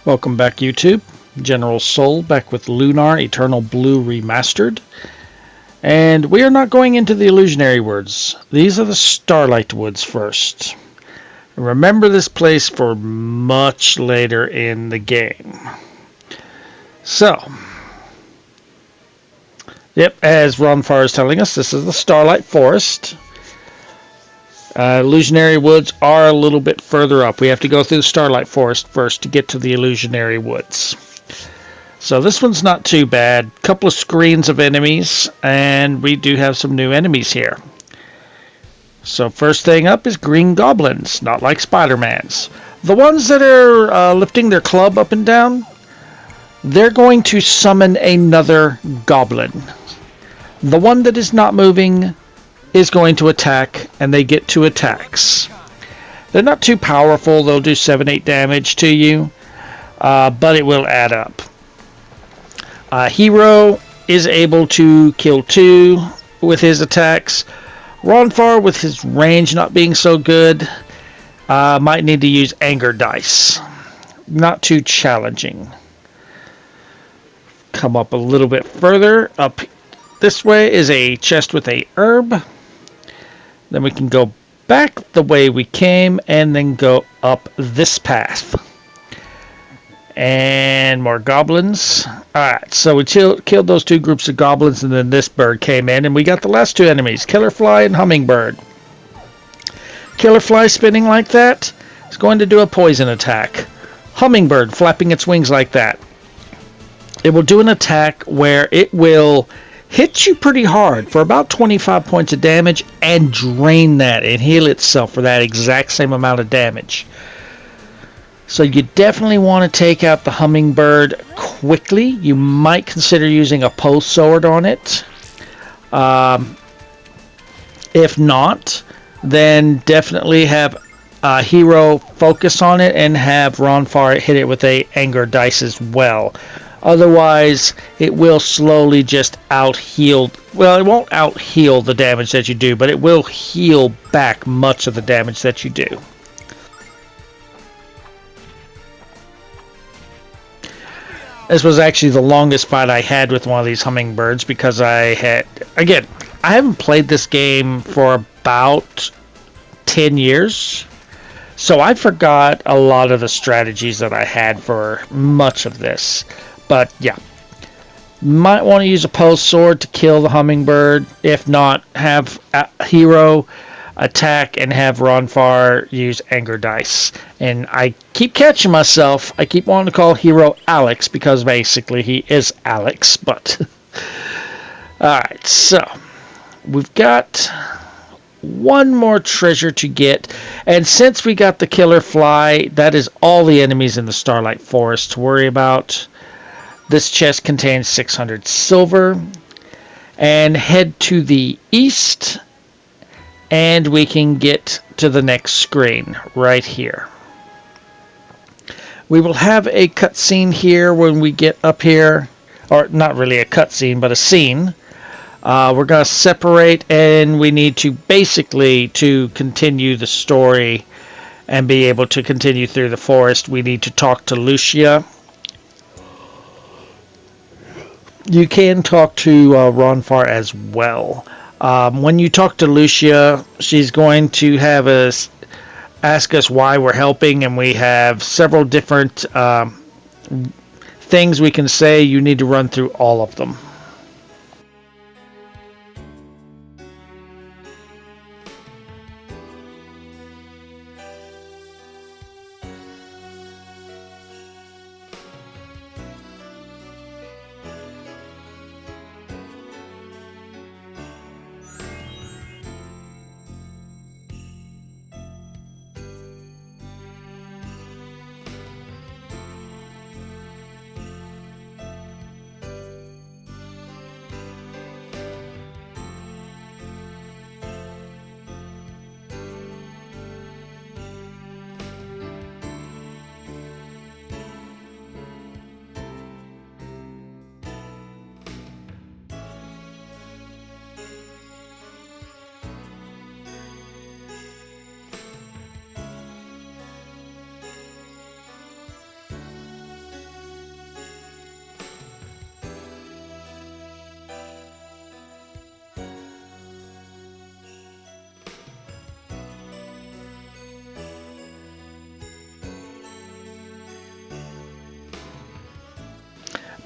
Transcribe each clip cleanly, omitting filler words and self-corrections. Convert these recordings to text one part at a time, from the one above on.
Welcome back, YouTube. General Soul back with Lunar Eternal Blue Remastered. And we are not going into the illusionary woods. These are the Starlight Woods first. Remember this place for much later in the game. So, as Ronfar is telling us, this is the Starlight Forest. Illusionary Woods are a little bit further up. We have to go through the Starlight Forest first to get to the Illusionary Woods. So this one's not too bad. Couple of screens of enemies, and we do have some new enemies here. So first thing up is green goblins, not like Spider-Man's. The ones that are lifting their club up and down, they're going to summon another goblin. The one that is not moving is going to attack, and they get 2 attacks. They're not too powerful. They'll do 7-8 damage to you, but it will add up. Hero is able to kill 2 with his attacks. Ronfar, with his range not being so good, might need to use anger dice. Not too challenging. Come up a little bit further. Up this way is a chest with a herb. Then we can go back the way we came and then go up this path. And more goblins. Alright, so we killed those 2 groups of goblins, and then this bird came in, and we got the last 2 enemies, Killerfly and Hummingbird. Killerfly spinning like that is going to do a poison attack. Hummingbird flapping its wings like that. It will do an attack where it will hit you pretty hard for about 25 points of damage and drain that and heal itself for that exact same amount of damage. So you definitely want to take out the Hummingbird quickly. You might consider using a pole sword on it. If not, then definitely have a Hero focus on it and have Ronfar hit it with a anger dice as well. Otherwise, it will slowly just out-heal. Well, it won't out-heal the damage that you do, but it will heal back much of the damage that you do. This was actually the longest fight I had with one of these hummingbirds because I haven't played this game for about 10 years. So I forgot a lot of the strategies that I had for much of this. But yeah, might want to use a pole sword to kill the hummingbird. If not, have a Hero attack and have Ronfar use anger dice. And I keep catching myself. I keep wanting to call Hero Alex because basically he is Alex. But alright, so we've got one more treasure to get, and since we got the killer fly, that is all the enemies in the Starlight Forest to worry about. This chest contains 600 silver, and head to the east and we can get to the next screen right here. We will have a cutscene here when we get up here, or not really a cutscene, but a scene. We're going to separate, and we need to basically, to continue the story and be able to continue through the forest, we need to talk to Lucia. You can talk to Ronfar as well. When you talk to Lucia, she's going to have us ask us why we're helping, and we have several different things we can say. You need to run through all of them.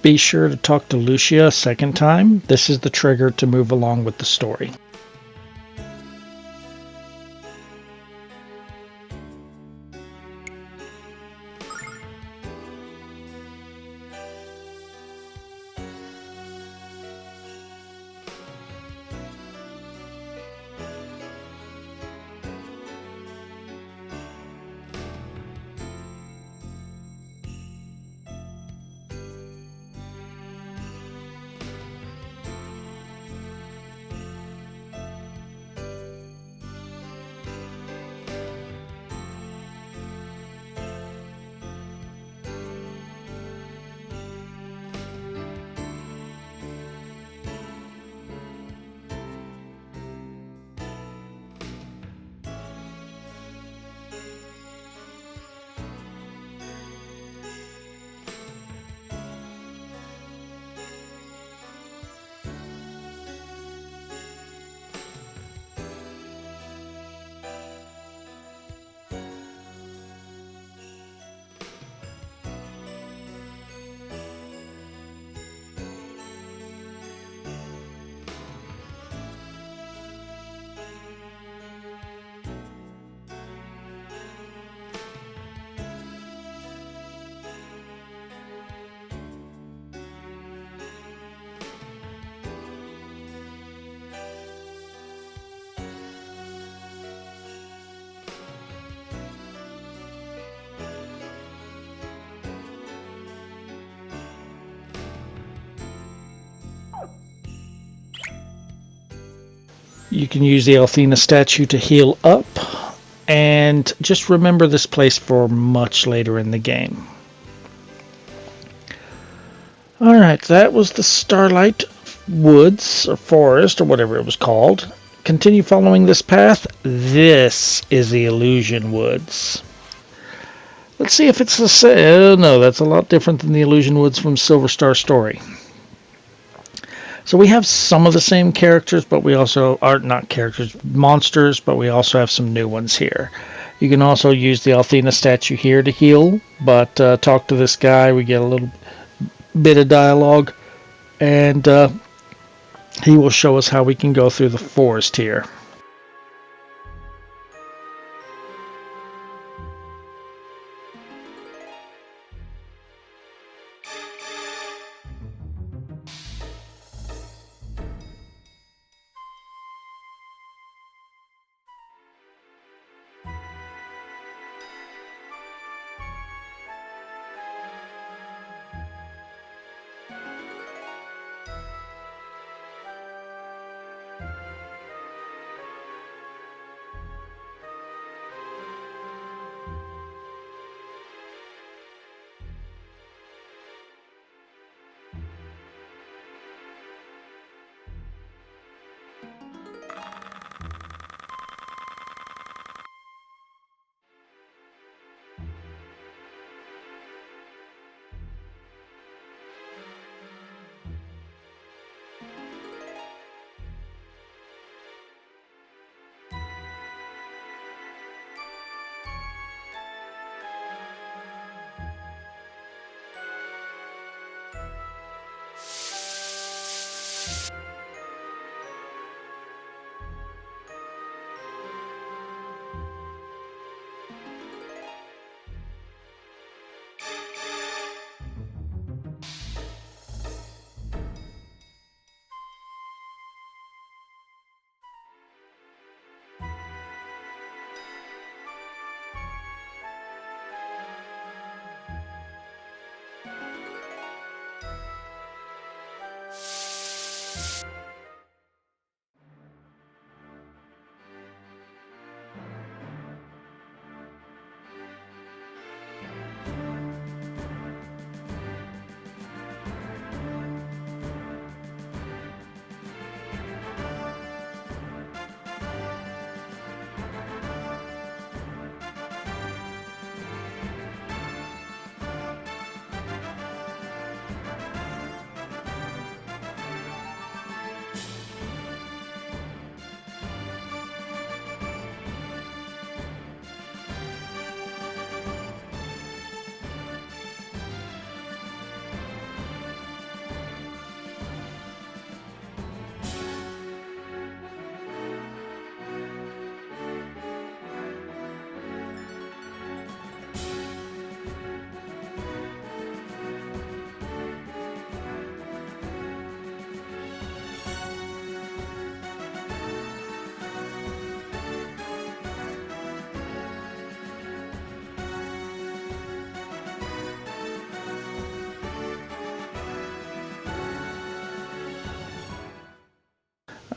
Be sure to talk to Lucia a second time. This is the trigger to move along with the story. You can use the Althena statue to heal up, and just remember this place for much later in the game. Alright, that was the Starlight Woods, or Forest, or whatever it was called. Continue following this path. This is the Illusion Woods. Let's see if it's the same. Oh, no, that's a lot different than the Illusion Woods from Silver Star Story. So we have some of the same characters, but we also are not characters, monsters, but we also have some new ones here. You can also use the Althena statue here to heal, but talk to this guy, we get a little bit of dialogue, and he will show us how we can go through the forest here.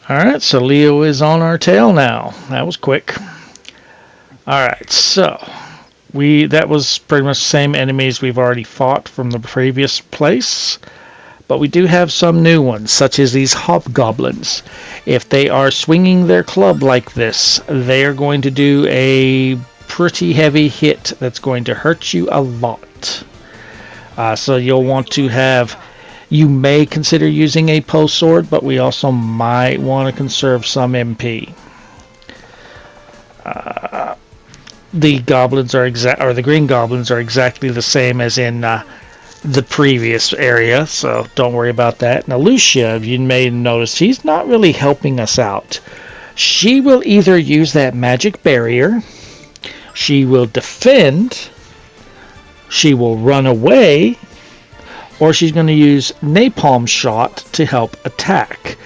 Alright, so Leo is on our tail now. That was quick. Alright, so that was pretty much the same enemies we've already fought from the previous place. But we do have some new ones, such as these hobgoblins. If they are swinging their club like this, they are going to do a pretty heavy hit that's going to hurt you a lot. So you'll want to have... You may consider using a post sword, but we also might want to conserve some MP. The goblins are the green goblins are exactly the same as in the previous area, so don't worry about that. Now Lucia, you may notice, she's not really helping us out. She will either use that magic barrier, she will defend, she will run away, or she's going to use napalm shot to help attack.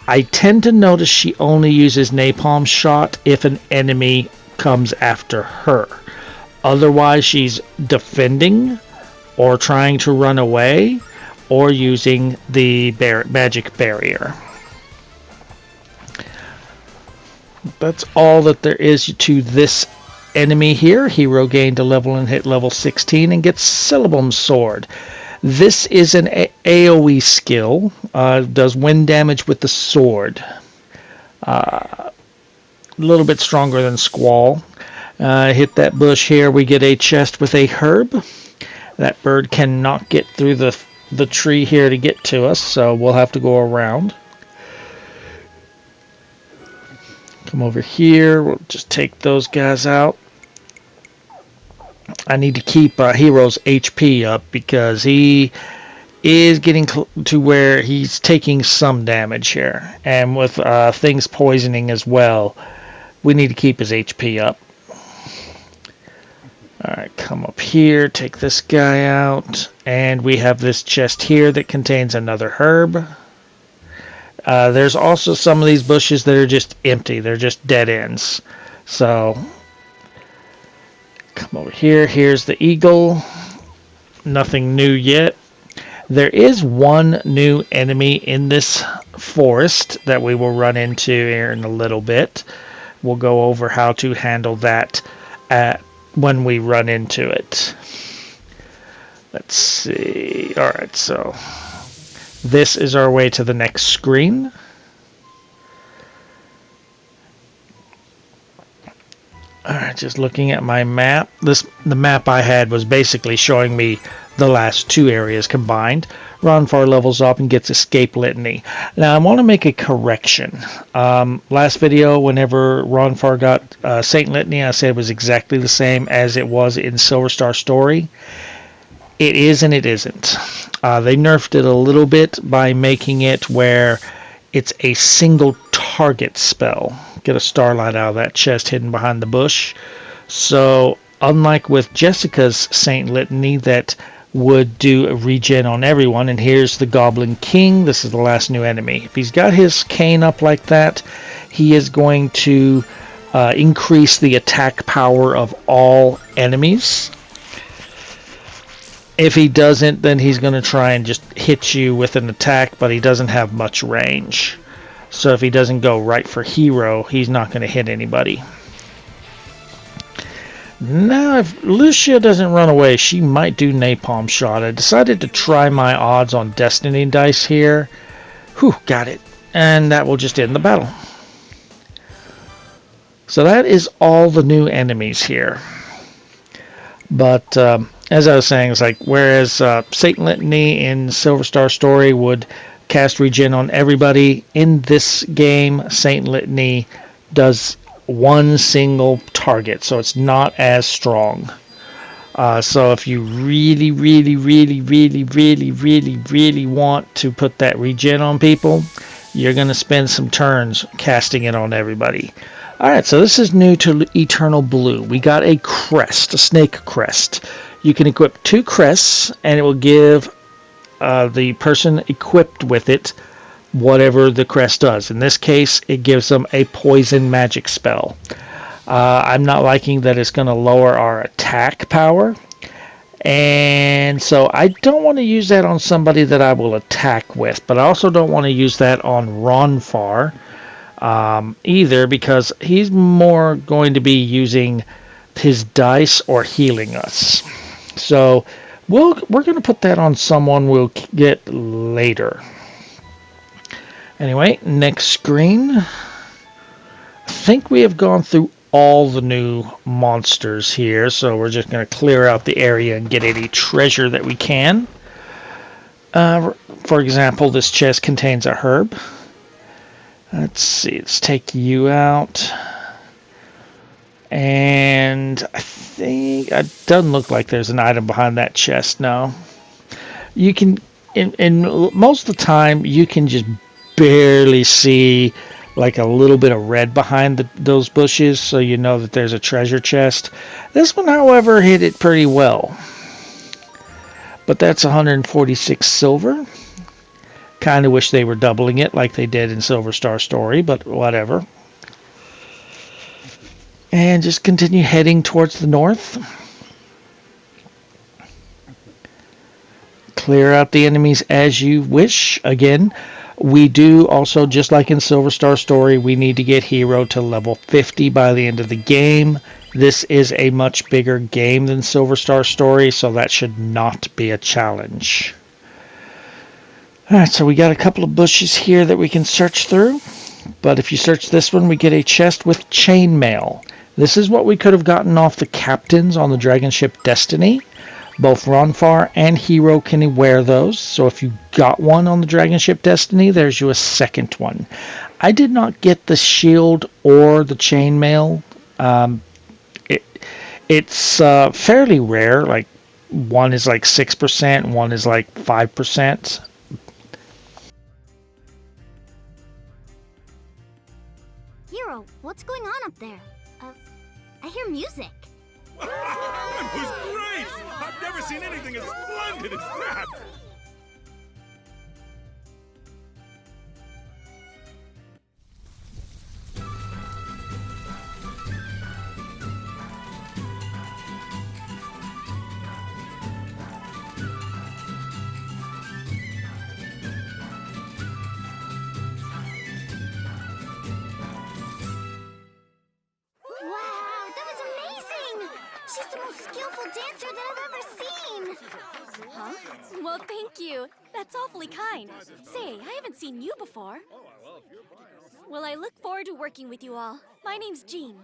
I tend to notice she only uses napalm shot if an enemy comes after her. Otherwise, she's defending or trying to run away or using the magic barrier. That's all that there is to this enemy here. Hero gained a level and hit level 16 and gets Syllabum's Sword. This is an AoE skill. Does wind damage with the sword. A little bit stronger than Squall. Hit that bush here. We get a chest with a herb. That bird cannot get through the tree here to get to us, so we'll have to go around. Come over here. We'll just take those guys out. I need to keep Hero's HP up because he is getting to where he's taking some damage here. And with things poisoning as well, we need to keep his HP up. Alright, come up here, take this guy out. And we have this chest here that contains another herb. There's also some of these bushes that are just empty. They're just dead ends. So... come over here. Here's the eagle. Nothing new yet. There is one new enemy in this forest that we will run into here in a little bit. We'll go over how to handle that when we run into it. Let's see. Alright, so this is our way to the next screen. Alright, just looking at my map. The map I had was basically showing me the last two areas combined. Ronfar levels up and gets Escape Litany. Now I want to make a correction. Last video, whenever Ronfar got Saint Litany, I said it was exactly the same as it was in Silver Star Story. It is and it isn't. They nerfed it a little bit by making it where it's a single target spell. Get a starlight out of that chest hidden behind the bush. So unlike with Jessica's Saint Litany that would do a regen on everyone, and here's the Goblin King. This is the last new enemy. If he's got his cane up like that, he is going to increase the attack power of all enemies. If he doesn't, then he's going to try and just hit you with an attack, but he doesn't have much range. So if he doesn't go right for hero, he's not going to hit anybody. Now, if Lucia doesn't run away, she might do napalm shot. I decided to try my odds on Destiny dice here. Whew, got it. And that will just end the battle. So that is all the new enemies here. But as I was saying, it's like whereas Saint Litany in Silver Star Story would cast regen on everybody, in this game Saint Litany does one single target, so it's not as strong. So if you really want to put that regen on people, you're going to spend some turns casting it on everybody. Alright, so this is new to Eternal Blue. We got a crest, a snake crest. You can equip 2 crests, and it will give the person equipped with it whatever the crest does. In this case, it gives them a poison magic spell. I'm not liking that it's going to lower our attack power. And so I don't want to use that on somebody that I will attack with. But I also don't want to use that on Ronfar either, because he's more going to be using his dice or healing us. So we're going to put that on someone we'll get later. Anyway, next screen. I think we have gone through all the new monsters here, so we're just going to clear out the area and get any treasure that we can. For example, this chest contains a herb. Let's see, let's take you out. And I think it doesn't look like there's an item behind that chest. No, you can. In most of the time, you can just barely see like a little bit of red behind those bushes, so you know that there's a treasure chest. This one, however, hit it pretty well. But that's 146 silver. Kind of wish they were doubling it like they did in Silver Star Story, but whatever. And just continue heading towards the north. Clear out the enemies as you wish. Again, we do also, just like in Silver Star Story, we need to get Hero to level 50 by the end of the game. This is a much bigger game than Silver Star Story, so that should not be a challenge. Alright, so we got a couple of bushes here that we can search through. But if you search this one, we get a chest with chainmail. This is what we could have gotten off the captains on the dragon ship Destiny. Both Ronfar and Hero can wear those. So if you got one on the dragon ship Destiny, there's you a second one. I did not get the shield or the chainmail. It's fairly rare. Like one is like 6%, one is like 5%. Hero, what's going on up there? I hear music. That was great! I've never seen anything as splendid as that! Wow, that was amazing! She's the most skillful dancer that I've ever seen! Huh? Well, thank you. That's awfully kind. Say, I haven't seen you before. Well, I look forward to working with you all. My name's Jean.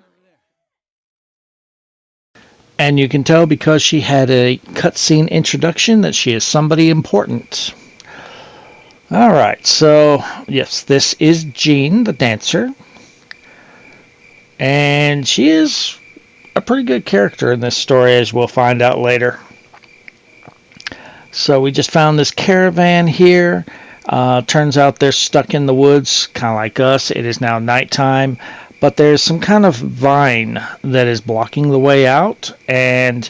And you can tell because she had a cutscene introduction that she is somebody important. Alright, so yes, this is Jean, the dancer. And she is a pretty good character in this story, as we'll find out later. So we just found this caravan here. Turns out they're stuck in the woods, kind of like us. It is now nighttime, but there's some kind of vine that is blocking the way out, and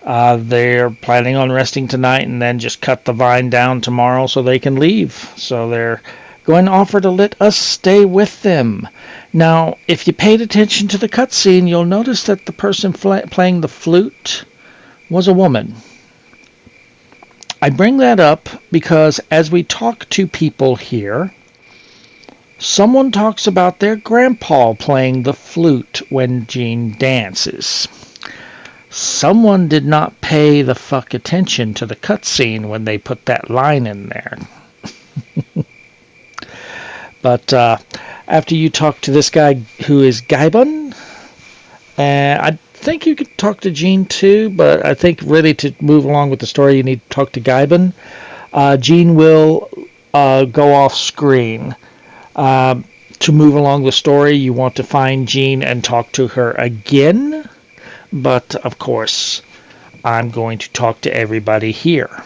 they're planning on resting tonight and then just cut the vine down tomorrow so they can leave. So they're going to offer to let us stay with them. Now, if you paid attention to the cutscene, you'll notice that the person playing the flute was a woman. I bring that up because as we talk to people here, someone talks about their grandpa playing the flute when Jean dances. Someone did not pay the fuck attention to the cutscene when they put that line in there. But after you talk to this guy who is Gaibun, I think you could talk to Jean too, but I think really to move along with the story, you need to talk to Gaibun. Jean will go off screen. To move along the story, you want to find Jean and talk to her again. But, of course, I'm going to talk to everybody here.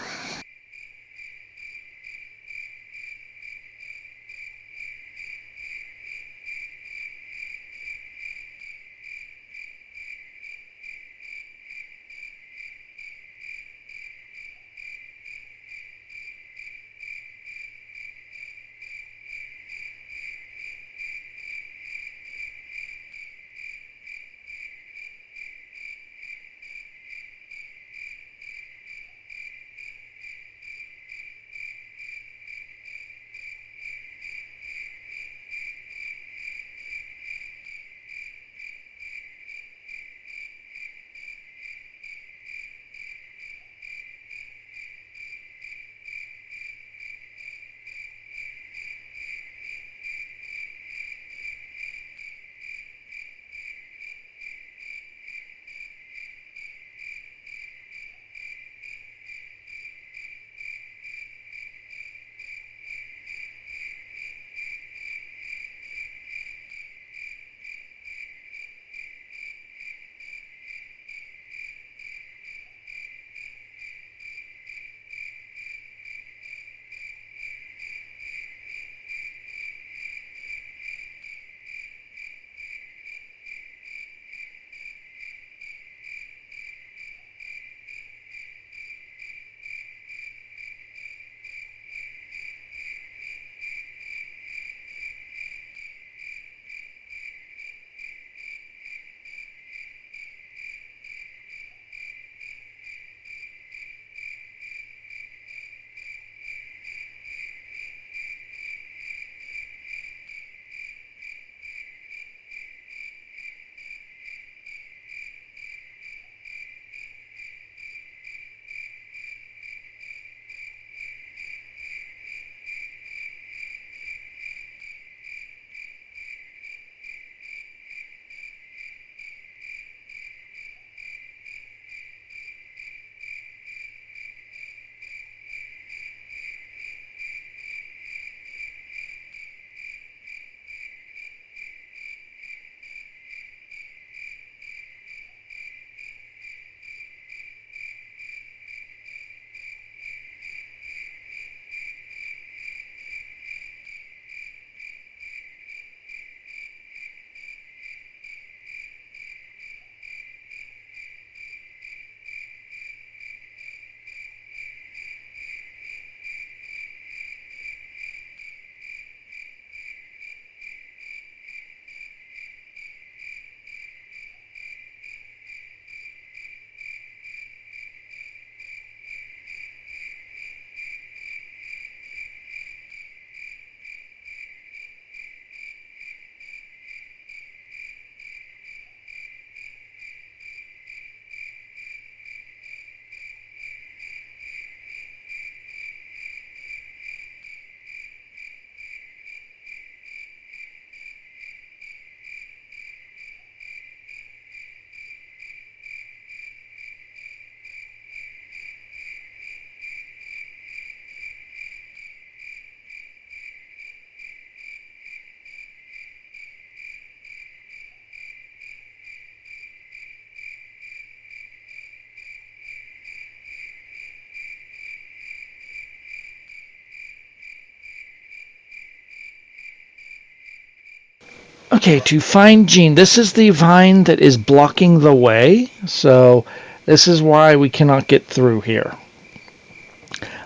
Okay, to find Jean, this is the vine that is blocking the way, so this is why we cannot get through here.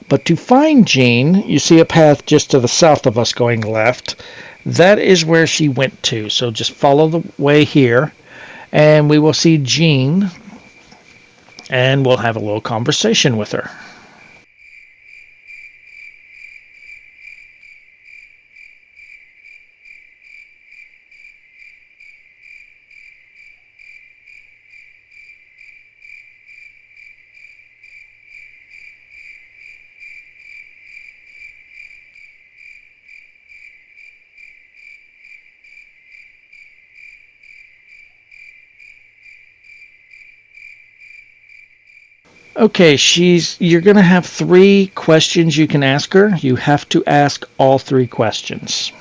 But to find Jean, you see a path just to the south of us going left. That is where she went to, so just follow the way here, and we will see Jean, and we'll have a little conversation with her. Okay, you're going to have 3 questions you can ask her. You have to ask all 3 questions.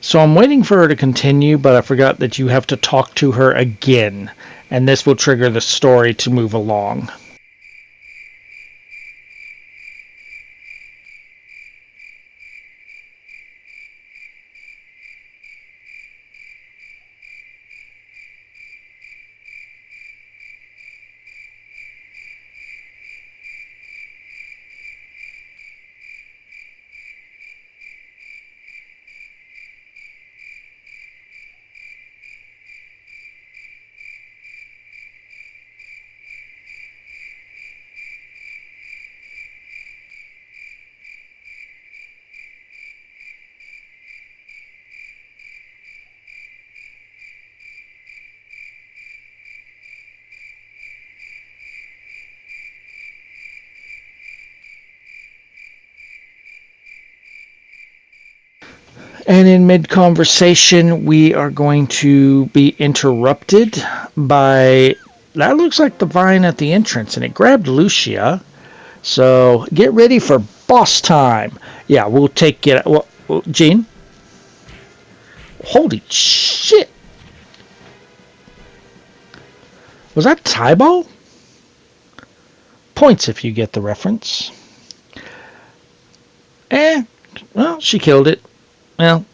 So I'm waiting for her to continue, but I forgot that you have to talk to her again, and this will trigger the story to move along. And in mid-conversation, we are going to be interrupted by... That looks like the vine at the entrance, and it grabbed Lucia. So get ready for boss time. Yeah, we'll take it... Well, Gene? Holy shit! Was that Tybo? Points if you get the reference. Well, she killed it. Well,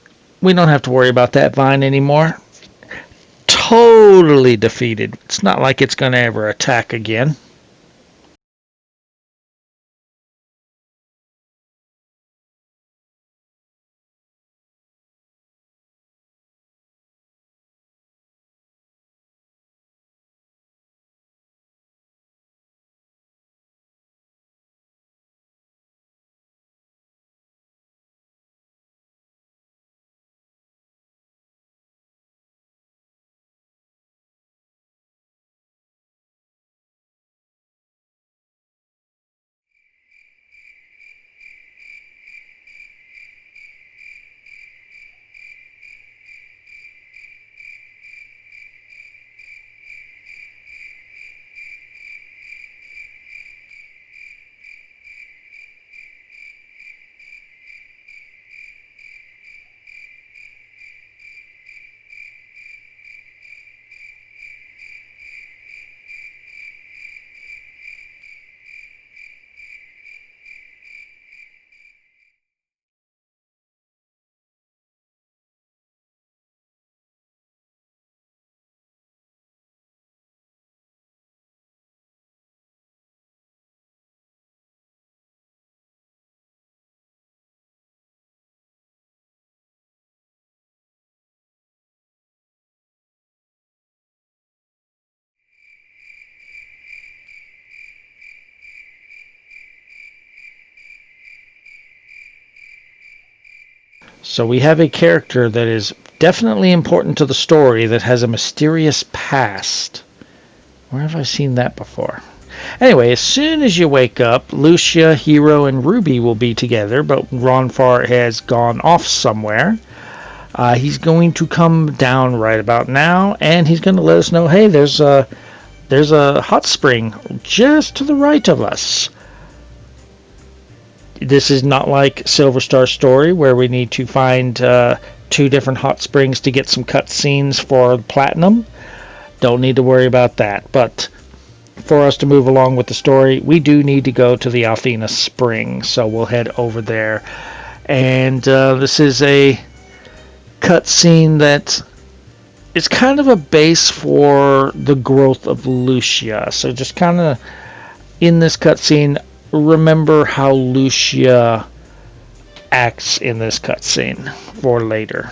we don't have to worry about that vine anymore. Totally defeated. It's not like it's going to ever attack again. So we have a character that is definitely important to the story that has a mysterious past. Where have I seen that before? Anyway, as soon as you wake up, Lucia, Hero, and Ruby will be together, but Ronfar has gone off somewhere. He's going to come down right about now, and he's going to let us know, hey, there's a hot spring just to the right of us. This is not like Silver Star's story, where we need to find 2 different hot springs to get some cutscenes for Platinum. Don't need to worry about that, but for us to move along with the story, we do need to go to the Althena Spring, so we'll head over there. And this is a cutscene that is kind of a base for the growth of Lucia. So just kind of in this cutscene, remember how Lucia acts in this cutscene for later.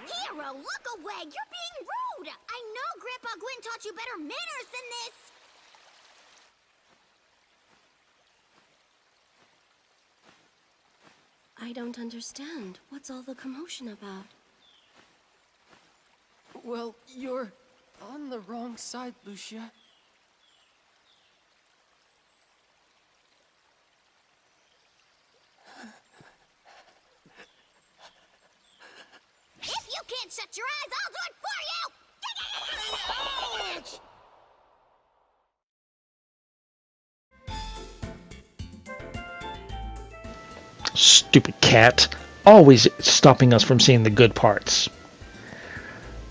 Hero, look away! You're being rude! I know Grandpa Gwyn taught you better manners than this! I don't understand. What's all the commotion about? Well, you're on the wrong side, Lucia. If you can't shut your eyes, I'll do it for you! Ouch! Stupid cat. Always stopping us from seeing the good parts.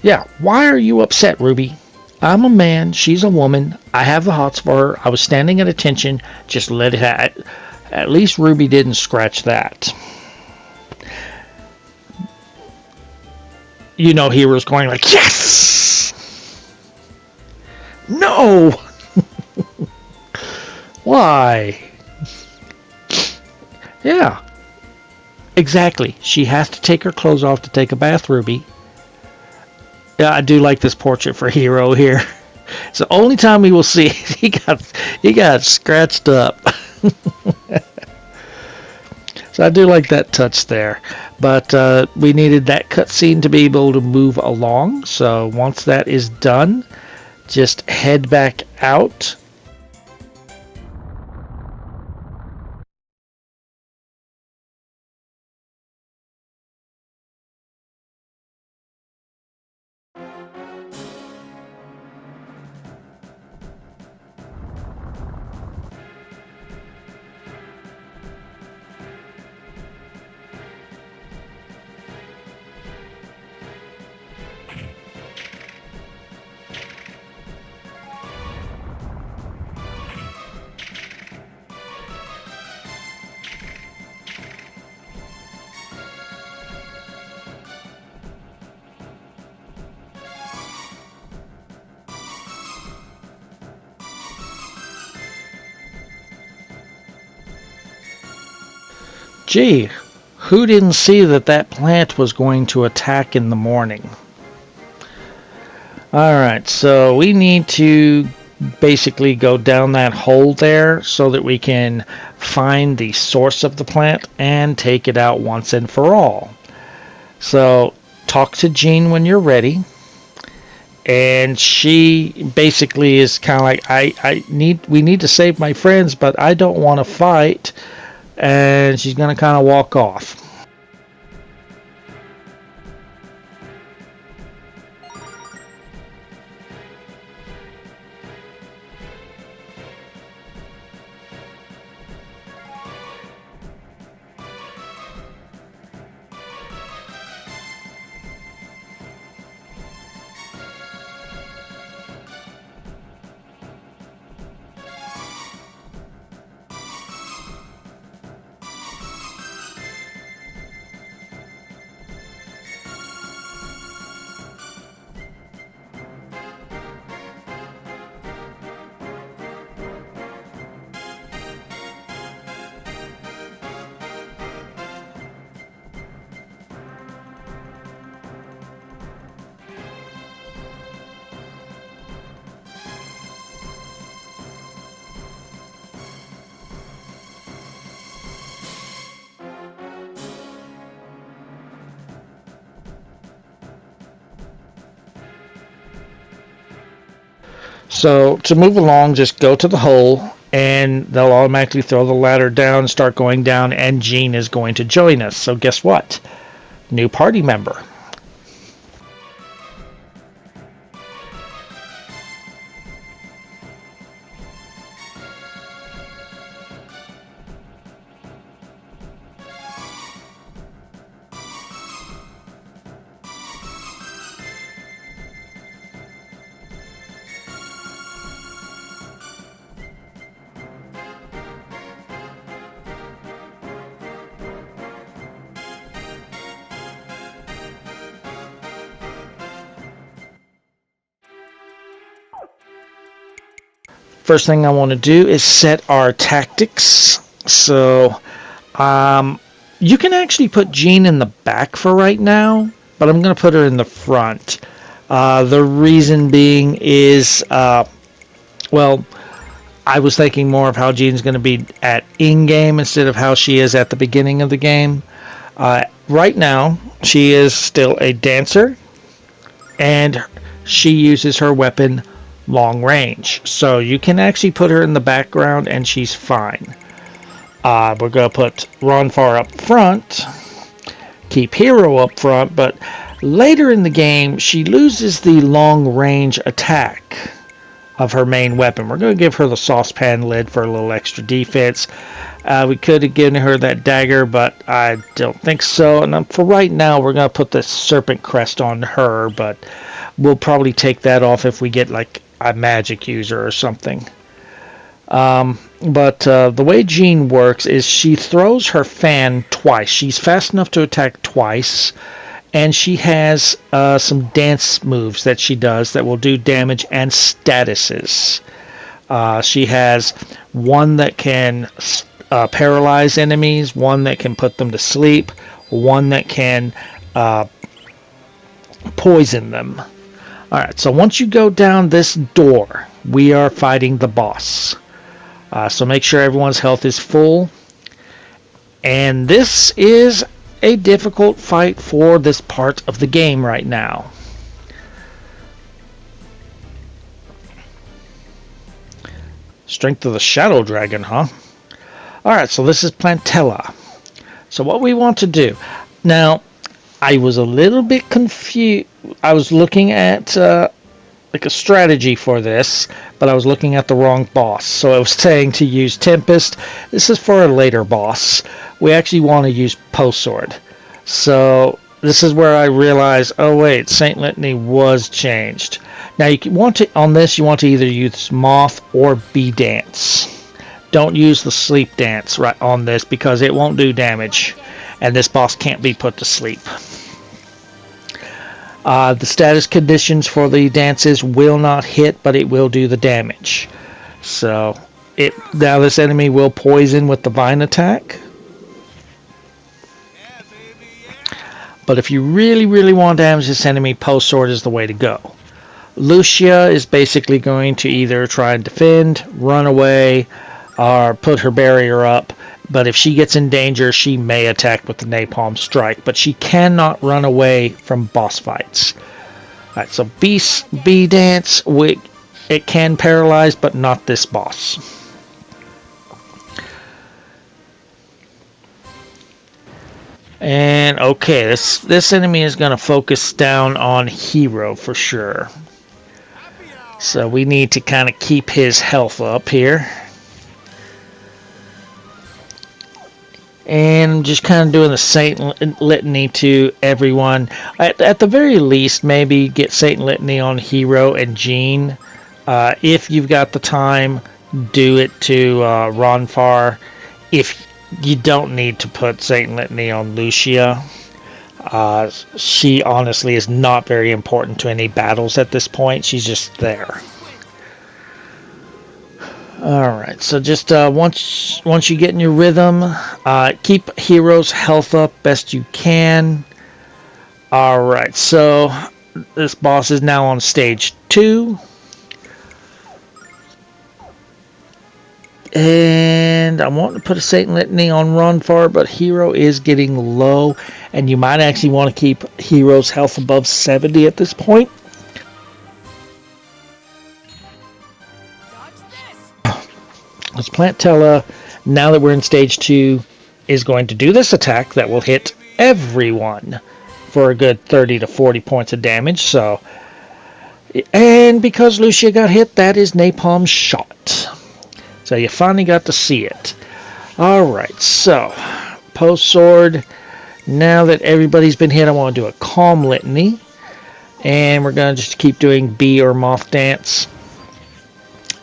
Yeah, why are you upset, Ruby? I'm a man, she's a woman. I have the hots for her. I was standing at attention. Just let it at least Ruby didn't scratch that. You know, Hero's going like, yes! No! Why? Yeah. Exactly. She has to take her clothes off to take a bath, Ruby. Yeah, I do like this portrait for Hero here. It's the only time we will see it. He got scratched up. So I do like that touch there. But we needed that cutscene to be able to move along. So once that is done, just head back out. Gee, who didn't see that that plant was going to attack in the morning? Alright, so we need to basically go down that hole there so that we can find the source of the plant and take it out once and for all. So talk to Jean when you're ready. And she basically is kind of like, we need to save my friends, but I don't want to fight. And she's going to kind of walk off. So to move along, just go to the hole and they'll automatically throw the ladder down, start going down, and Jean is going to join us. So guess what? New party member. First thing I want to do is set our tactics. So you can actually put Jean in the back for right now, but I'm going to put her in the front. The reason being is, well, I was thinking more of how Jean's going to be at in-game instead of how she is at the beginning of the game. Right now, she is still a dancer, and she uses her weapon long range. So you can actually put her in the background and she's fine. We're going to put Ronfar up front, keep Hero up front, but later in the game, she loses the long range attack of her main weapon. We're going to give her the saucepan lid for a little extra defense. We could have given her that dagger, but I don't think so. And for right now, we're going to put the serpent crest on her, but we'll probably take that off if we get like a magic user or something. But the way Jean works is she throws her fan twice. She's fast enough to attack twice, and she has some dance moves that she does that will do damage and statuses. She has one that can paralyze enemies, one that can put them to sleep, one that can poison them. Alright, so once you go down this door, we are fighting the boss. So make sure everyone's health is full. And this is a difficult fight for this part of the game right now. Strength of the Shadow Dragon, huh? Alright, so this is Plantella. So what we want to do... Now, I was a little bit confused. I was looking at like a strategy for this, but I was looking at the wrong boss. So I was saying to use Tempest. This is for a later boss. We actually want to use Post Sword. So this is where I realized, oh wait, Saint Litany was changed. Now you want to, on this, you want to either use Moth or Bee Dance. Don't use the Sleep Dance right on this because it won't do damage, and this boss can't be put to sleep. The status conditions for the dances will not hit, but it will do the damage. So now this enemy will poison with the vine attack. But if you really, really want to damage this enemy, post sword is the way to go. Lucia is basically going to either try and defend, run away, or put her barrier up. But if she gets in danger, she may attack with the napalm strike. But she cannot run away from boss fights. Alright, so Bee Dance, it can paralyze, but not this boss. And okay, this enemy is going to focus down on Hero for sure. So we need to kind of keep his health up here. And I'm just kind of doing the Saint Litany to everyone. At the very least, maybe get Saint Litany on Hero and Jean. If you've got the time, do it to Ronfar. If you don't need to put Saint Litany on Lucia. She honestly is not very important to any battles at this point. She's just there. Alright, so just once you get in your rhythm, keep Hero's health up best you can. Alright, so this boss is now on stage 2. And I want to put a Saint Litany on Ronfar, but Hero is getting low, and you might actually want to keep Hero's health above 70 at this point. This Plantella, now that we're in stage 2, is going to do this attack that will hit everyone for a good 30 to 40 points of damage. So, and because Lucia got hit, that is Napalm Shot. So you finally got to see it. Alright, so post sword. Now that everybody's been hit, I want to do a Calm Litany. And we're going to just keep doing Bee or Moth Dance.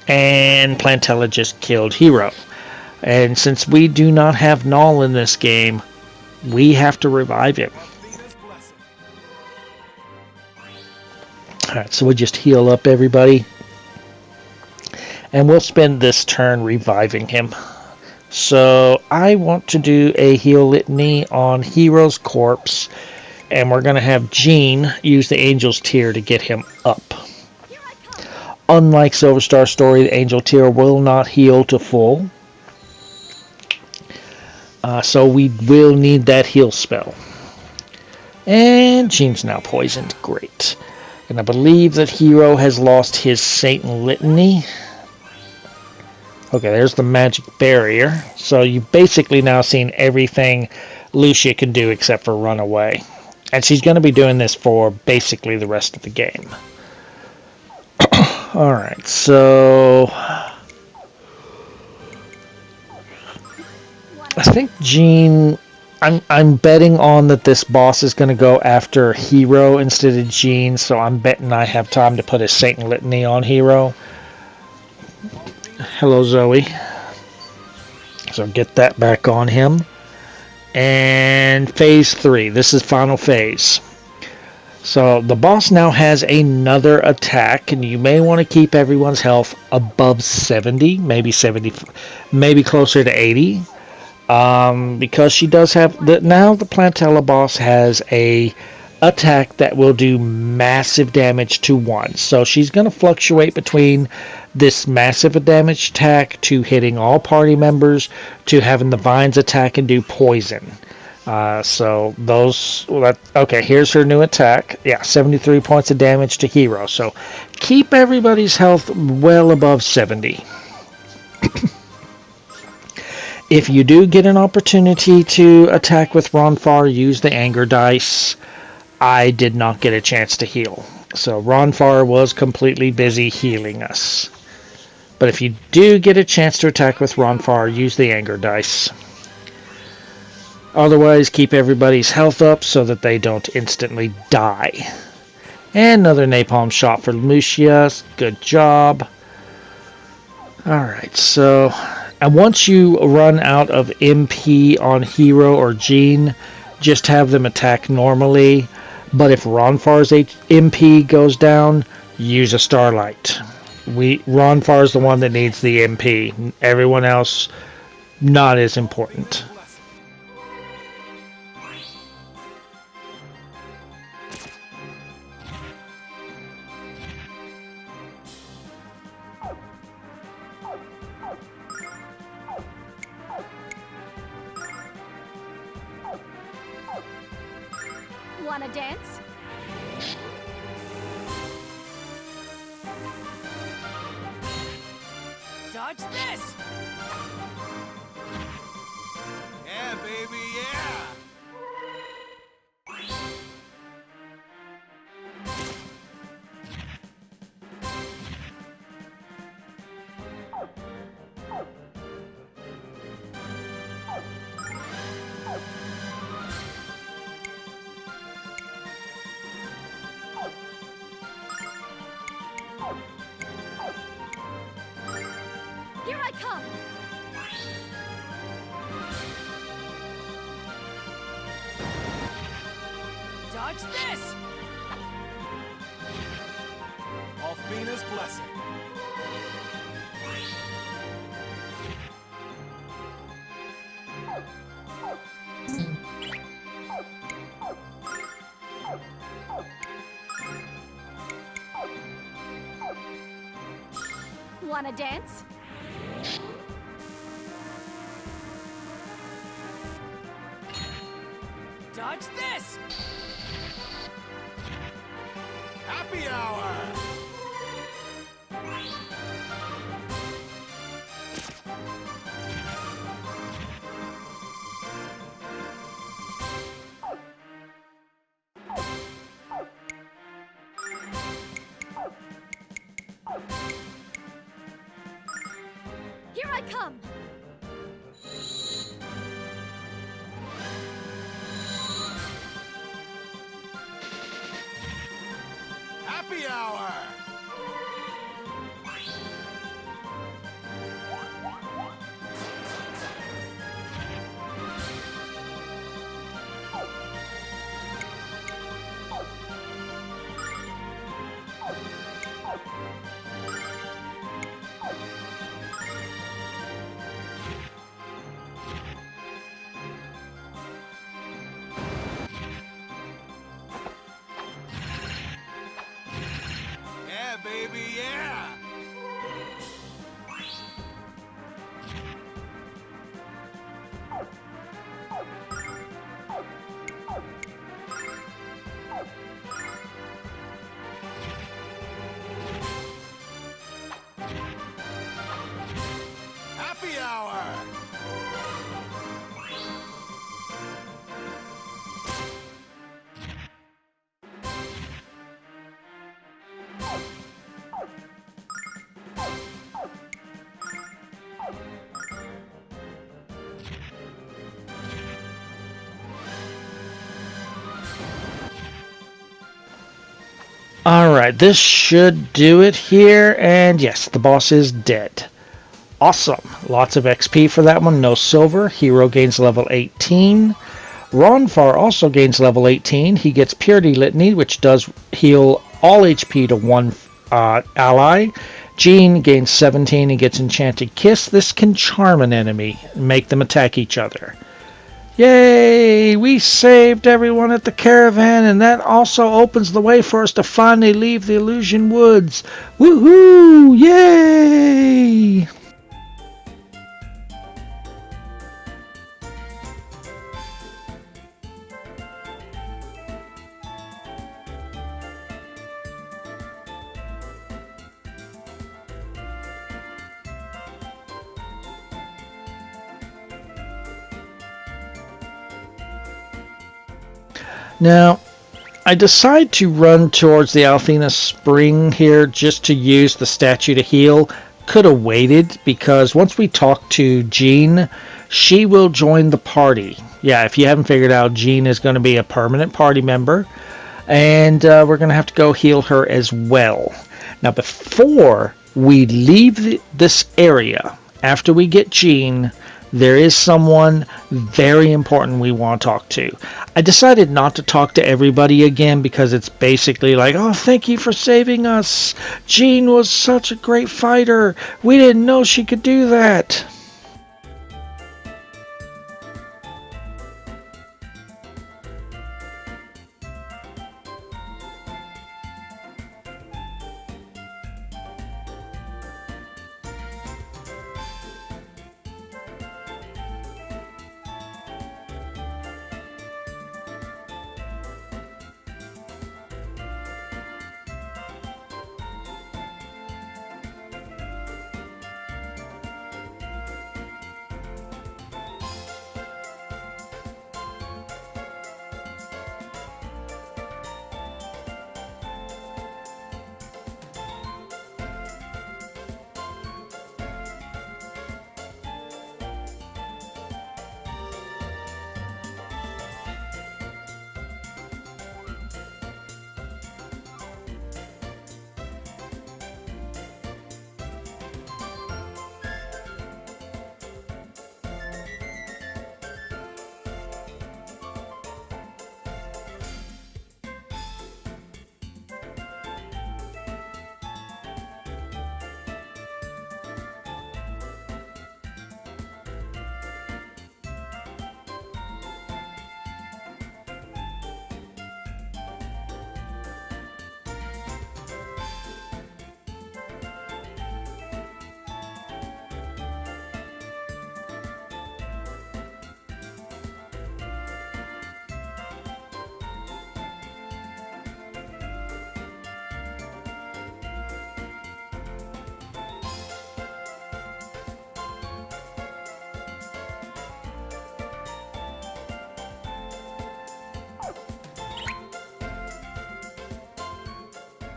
And Plantella just killed Hero. And since we do not have Null in this game, we have to revive him. Alright, so we'll just heal up everybody. And we'll spend this turn reviving him. So I want to do a heal litany on Hero's corpse. And we're going to have Jean use the Angel's Tear to get him up. Unlike Silver Star Story, the Angel Tear will not heal to full. So we will need that heal spell. And Jean's now poisoned. Great. And I believe that Hero has lost his Saint Litany. Okay, there's the magic barrier. So you've basically now seen everything Lucia can do except for run away. And she's going to be doing this for basically the rest of the game. Alright, so I think Jean, I'm betting on that this boss is going to go after Hero instead of Jean, so I'm betting I have time to put a Saint Litany on Hero. Hello, Zoe. So get that back on him. And phase 3. This is final phase. So the boss now has another attack, and you may want to keep everyone's health above 70, maybe 70, maybe closer to 80. Because she does have now the Plantella boss has a attack that will do massive damage to one. So she's going to fluctuate between this massive damage attack to hitting all party members to having the vines attack and do poison. So those, okay, here's her new attack. Yeah, 73 points of damage to Hero. So keep everybody's health well above 70. If you do get an opportunity to attack with Ronfar, use the anger dice. I did not get a chance to heal. So Ronfar was completely busy healing us. But if you do get a chance to attack with Ronfar, use the anger dice. Otherwise, keep everybody's health up so that they don't instantly die. And another napalm shot for Lucia. Good job. Alright, so and once you run out of MP on Hero or Jean, just have them attack normally. But if Ronfar's MP goes down, use a Starlight. Ronfar is the one that needs the MP. Everyone else, not as important. Wanna dance? Dodge this! Yeah, baby, yeah! Here I come! Dodge this! Off Venus' blessing. Wanna dance? Dodge this! Happy hour! Here I come! Happy hour! Yeah, baby, yeah! Happy hour! Alright, this should do it here, and yes, the boss is dead. Awesome. Lots of XP for that one, no silver. Hero gains level 18. Ronfar also gains level 18. He gets Purity Litany, which does heal all HP to one ally. Jean gains 17. He gets Enchanted Kiss. This can charm an enemy and make them attack each other. Yay! We saved everyone at the caravan, and that also opens the way for us to finally leave the Illusion Woods. Woohoo! Yay! Now, I decide to run towards the Althena Spring here just to use the statue to heal. Could have waited, because once we talk to Jean, she will join the party. Yeah, if you haven't figured out, Jean is going to be a permanent party member, and we're going to have to go heal her as well. Now, before we leave this area, after we get Jean, there is someone very important we want to talk to. I decided not to talk to everybody again because it's basically like, oh, thank you for saving us. Jean was such a great fighter. We didn't know she could do that.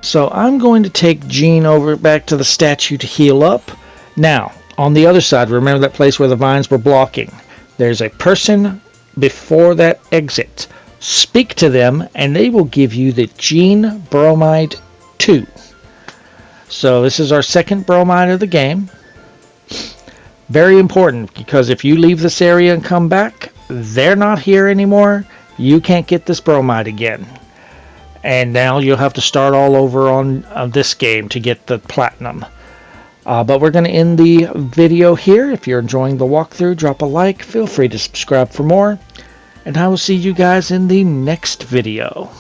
So I'm going to take Jean over back to the statue to heal up. Now, on the other side, remember that place where the vines were blocking? There's a person before that exit. Speak to them and they will give you the Jean Bromide 2. So this is our second bromide of the game. Very important, because if you leave this area and come back, they're not here anymore. You can't get this bromide again. And now you'll have to start all over on this game to get the platinum. But we're going to end the video here. If you're enjoying the walkthrough, drop a like. Feel free to subscribe for more. And I will see you guys in the next video.